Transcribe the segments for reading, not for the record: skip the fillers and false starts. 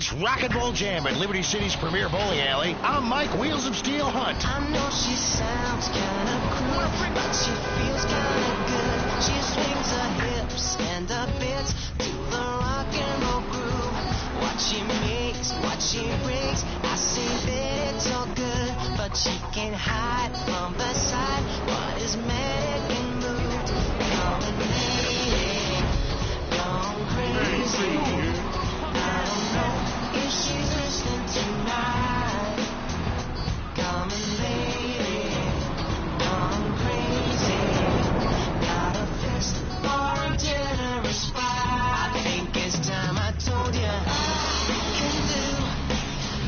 It's Rock and Roll Jam at Liberty City's premier bowling alley. I'm Mike Wheels of Steel Hunt. I know she sounds kinda cool, but she feels kinda good. She swings her hips and her bits to the rock and roll groove. What she makes, what she brings, I see that it's all good, but she can't hide from the side what is magic and mood. Going lady, gone crazy. I don't know if she's listening tonight. Coming lady, gone crazy. Got a fist for a generous spy. I think it's time I told you we can do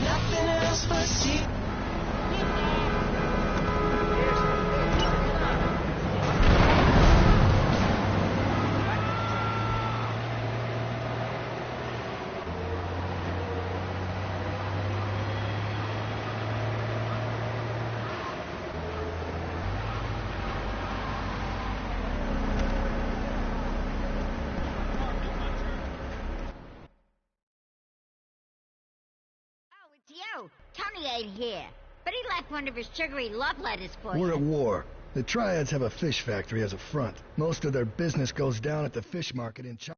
nothing else but see. Yo, Tony ain't here, but he left one of his sugary love letters for you. We're at war. The Triads have a fish factory as a front. Most of their business goes down at the fish market in China.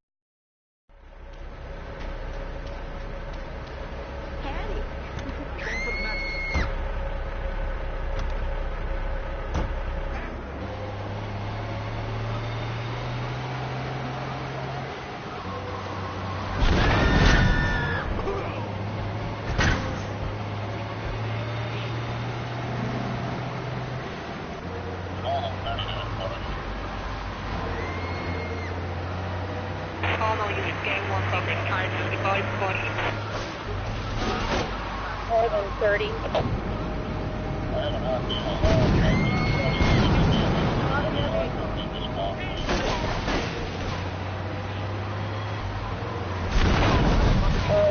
More than 30.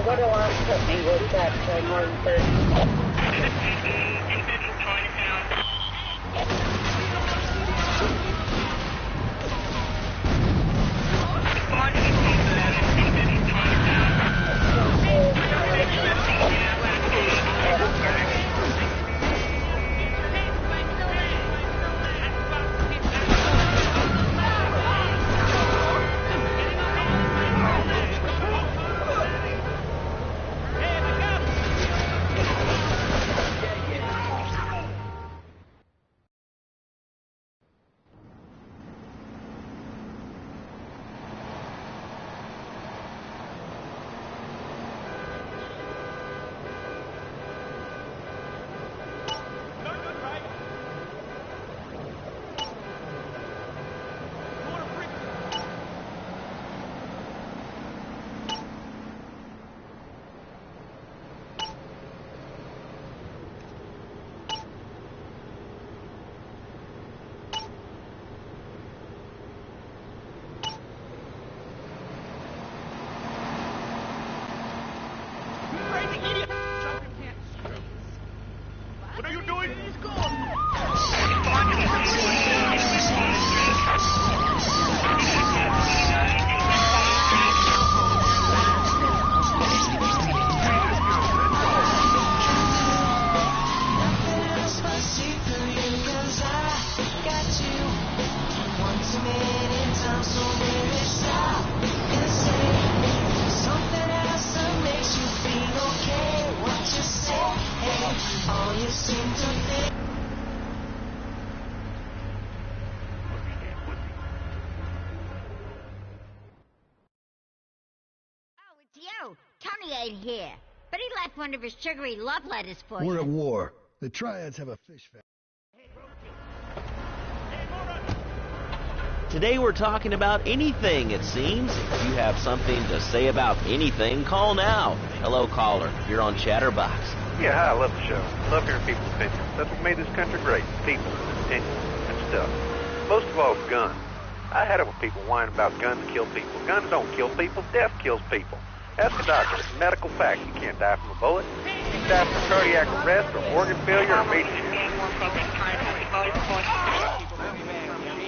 What alarm company was that? More than 30. What are you doing? Yo, Tony ain't here, but he left one of his sugary love letters for you. We're at war. The Triads have a fish factory. Today we're talking about anything, it seems. If you have something to say about anything, call now. Hello, caller. You're on Chatterbox. Yeah, hi, I love the show. Love hearing people's opinions. That's what made this country great. People, opinions, and stuff. Most of all, guns. I had it with people whining about guns kill people. Guns don't kill people. Death kills people. Ask a doctor. It's a medical fact. You can't die from a bullet. You can die from cardiac arrest or organ failure or meat.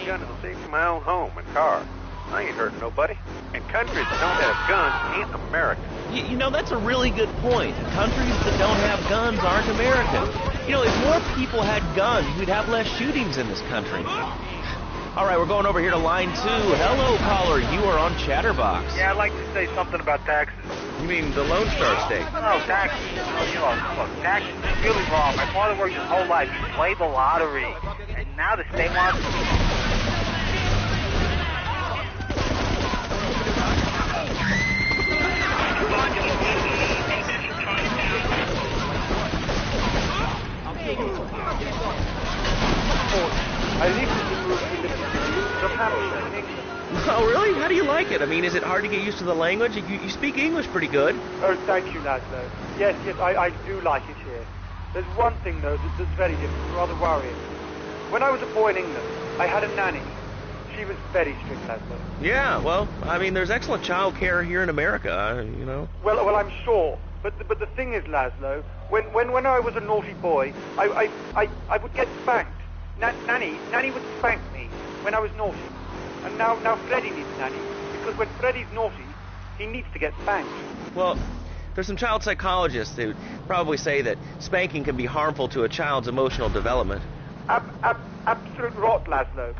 Gun to the safety of my own home and car. I ain't hurting nobody. And countries that don't have guns ain't American. You know, that's a really good point. Countries that don't have guns aren't American. You know, if more people had guns, we'd have less shootings in this country. All right, we're going over here to line 2. Hello, caller. You are on Chatterbox. Yeah, I'd like to say something about taxes. You mean the Lone Star State? No, taxes. Look, taxes is really wrong. My father worked his whole life. He played the lottery. And now the state wants... I think Oh, really? How do you like it? I mean, is it hard to get used to the language? You speak English pretty good. Oh, thank you, Laszlo. Yes, I do like it here. There's one thing, though, that's very different, rather worrying. When I was a boy in England, I had a nanny. She was very strict, Laszlo. Yeah, well, I mean, there's excellent child care here in America, you know. Well, I'm sure. But the thing is, Laszlo, when I was a naughty boy, I would get spanked. Nanny would spank me when I was naughty. And now Freddy needs Nanny, because when Freddy's naughty, he needs to get spanked. Well, there's some child psychologists who probably say that spanking can be harmful to a child's emotional development. Absolute rot, Laszlo.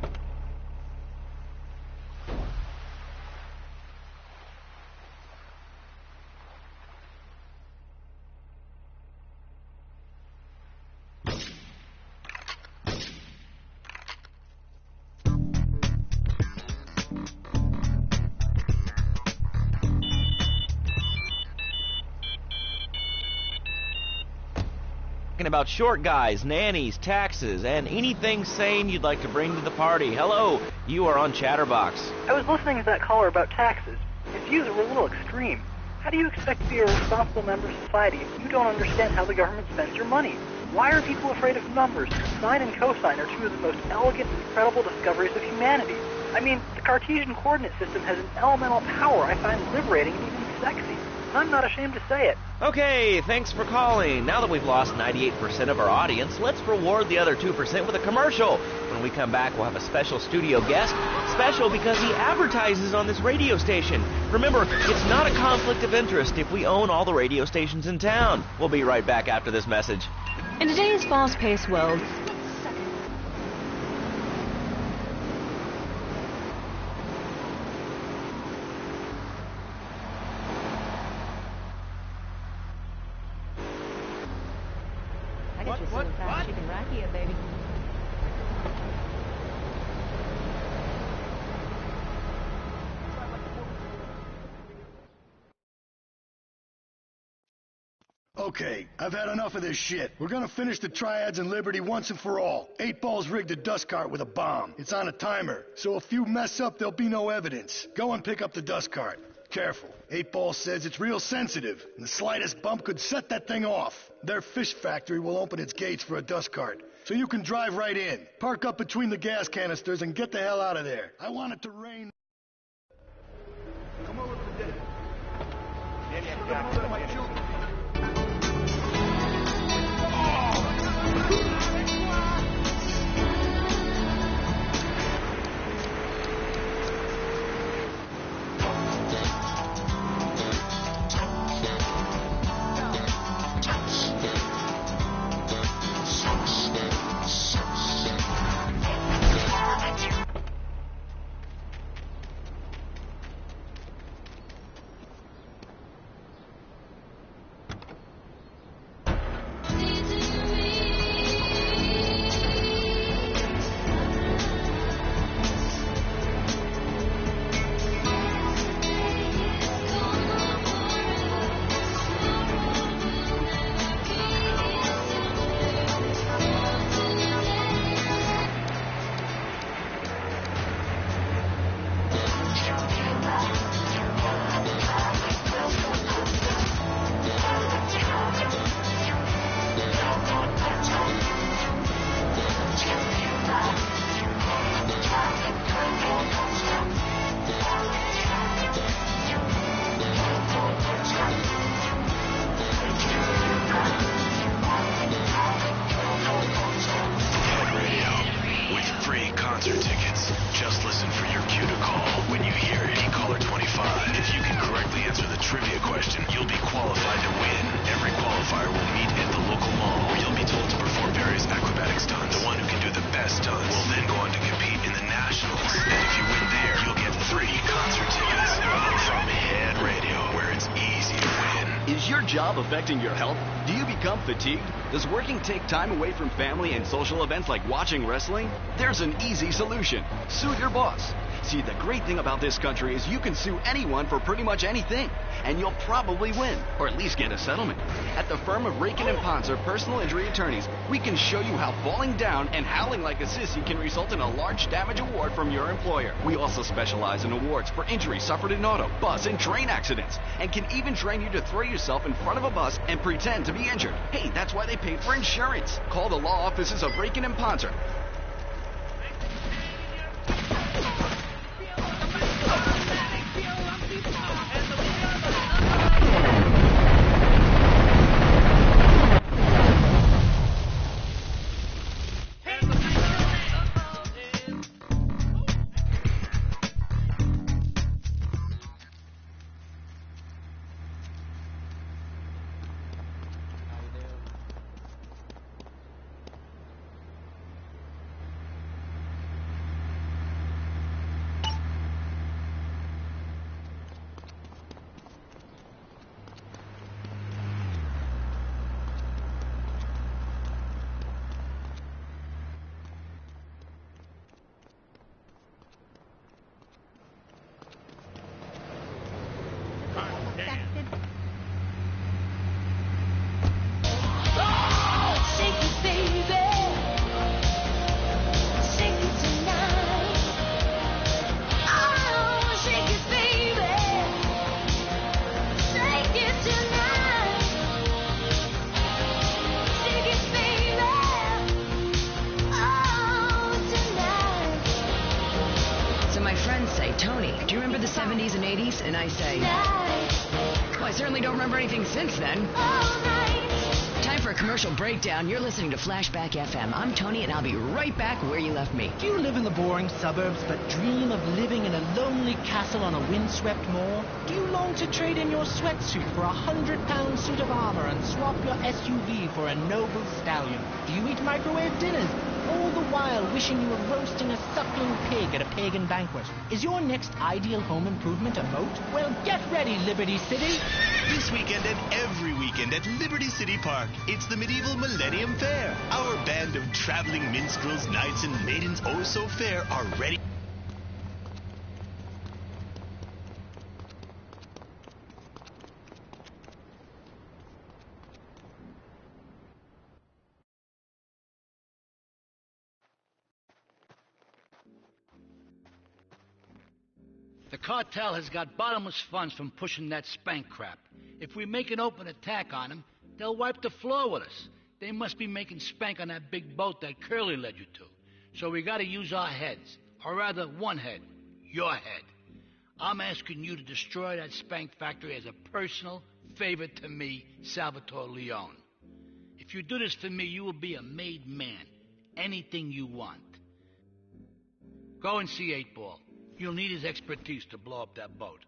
About short guys, nannies, taxes, and anything sane you'd like to bring to the party. Hello, you are on Chatterbox. I was listening to that caller about taxes. His views were a little extreme. How do you expect to be a responsible member of society if you don't understand how the government spends your money? Why are people afraid of numbers? Sine and cosine are two of the most elegant and incredible discoveries of humanity. I mean, the Cartesian coordinate system has an elemental power I find liberating and even sexy. I'm not ashamed to say it. Okay, thanks for calling. Now that we've lost 98% of our audience, let's reward the other 2% with a commercial. When we come back, we'll have a special studio guest. Special because he advertises on this radio station. Remember, it's not a conflict of interest if we own all the radio stations in town. We'll be right back after this message. In today's fast-paced world, What? Chicken right here, baby. Okay, I've had enough of this shit. We're gonna finish the triads in Liberty once and for all. 8 Ball's rigged a dust cart with a bomb. It's on a timer, so if you mess up, there'll be no evidence. Go and pick up the dust cart. Careful. 8 Ball says it's real sensitive, and the slightest bump could set that thing off. Their fish factory will open its gates for a dust cart, so you can drive right in. Park up between the gas canisters and get the hell out of there. I want it to rain. Come over for dinner. Yeah, my children. Is your job affecting your health? Do you become fatigued? Does working take time away from family and social events like watching wrestling? There's an easy solution. Sue your boss. See, the great thing about this country is you can sue anyone for pretty much anything, and you'll probably win, or at least get a settlement. At the firm of Rakin & Ponser Personal Injury Attorneys, we can show you how falling down and howling like a sissy can result in a large damage award from your employer. We also specialize in awards for injuries suffered in auto, bus, and train accidents, and can even train you to throw yourself in front of a bus and pretend to be injured. Hey, that's why they pay for insurance. Call the law offices of Rakin & Ponser. And I say, well, I certainly don't remember anything since then. Time for a commercial breakdown. You're listening to Flashback FM. I'm Tony, and I'll be right back where you left me. Do you live in the boring suburbs but dream of living in a lonely castle on a windswept moor? Do you long to trade in your sweatsuit for a 100-pound suit of armor and swap your SUV for a noble stallion? Do you eat microwave dinners, all the while wishing you were roasting a suckling pig at a pagan banquet? Is your next ideal home improvement a moat? Well, get ready, Liberty City. This weekend and every weekend at Liberty City Park, it's the Medieval Millennium Fair. Our band of traveling minstrels, knights, and maidens oh so fair are ready. The cartel has got bottomless funds from pushing that spank crap. If we make an open attack on them, they'll wipe the floor with us. They must be making spank on that big boat that Curly led you to. So we gotta use our heads. Or rather, one head. Your head. I'm asking you to destroy that spank factory as a personal favor to me, Salvatore Leone. If you do this for me, you will be a made man. Anything you want. Go and see 8-Ball. You'll need his expertise to blow up that boat.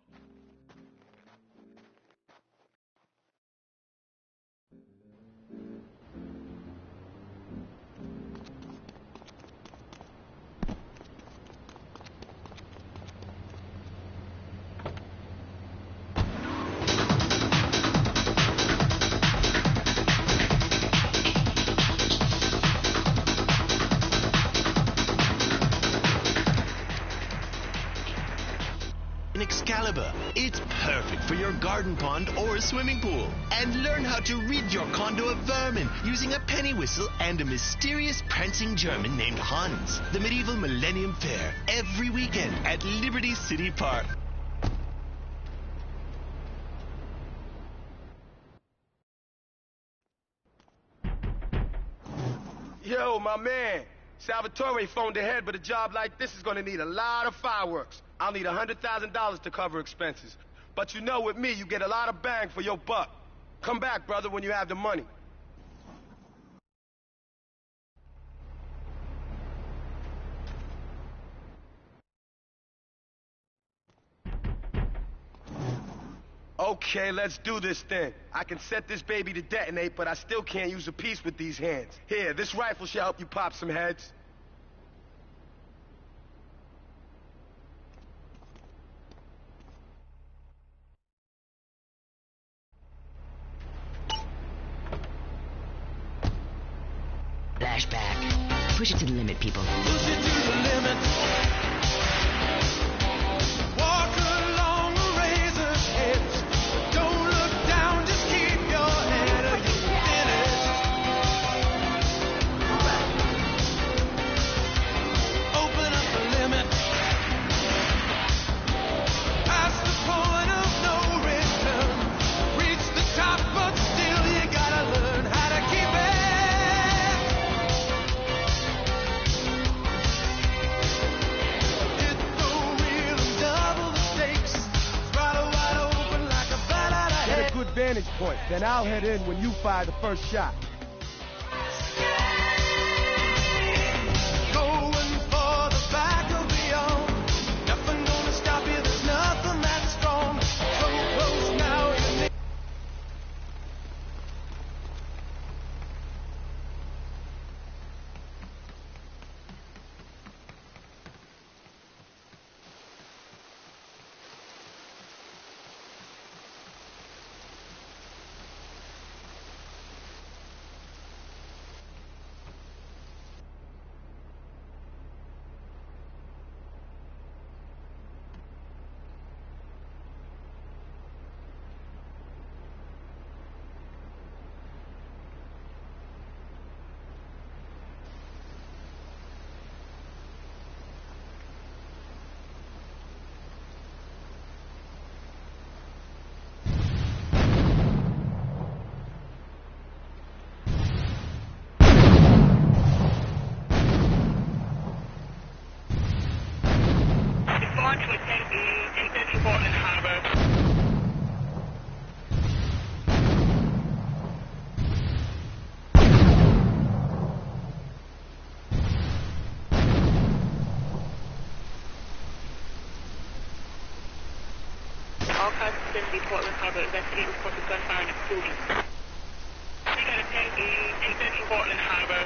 Excalibur. It's perfect for your garden pond or swimming pool. And learn how to rid your condo of vermin using a penny whistle and a mysterious prancing German named Hans. The Medieval Millennium Fair, every weekend at Liberty City Park. Yo, my man. Salvatore phoned ahead, but a job like this is gonna need a lot of fireworks. I'll need $100,000 to cover expenses. But you know, with me, you get a lot of bang for your buck. Come back, brother, when you have the money. Okay, let's do this then. I can set this baby to detonate, but I still can't use a piece with these hands. Here, this rifle should help you pop some heads. Flashback. Push it to the limit, people. Push it to the limit. Walk along the razor's edge. Don't look down, just keep your head or you'll finish. Open up the limit. Past the point of no return. Reach the top, but still you gotta learn how to keep it. Hit the wheel and double the stakes. Throttle wide open like a bat out of Get head. a good vantage point, then I'll head in when you fire the first shot. Going for the back of beyond. Nothing gonna stop you, there's nothing that strong. So close now, you need. All cars to 70 Portland Harbor. Investigate report of gunfire and exploding. We got a 10 Central Portland Harbor.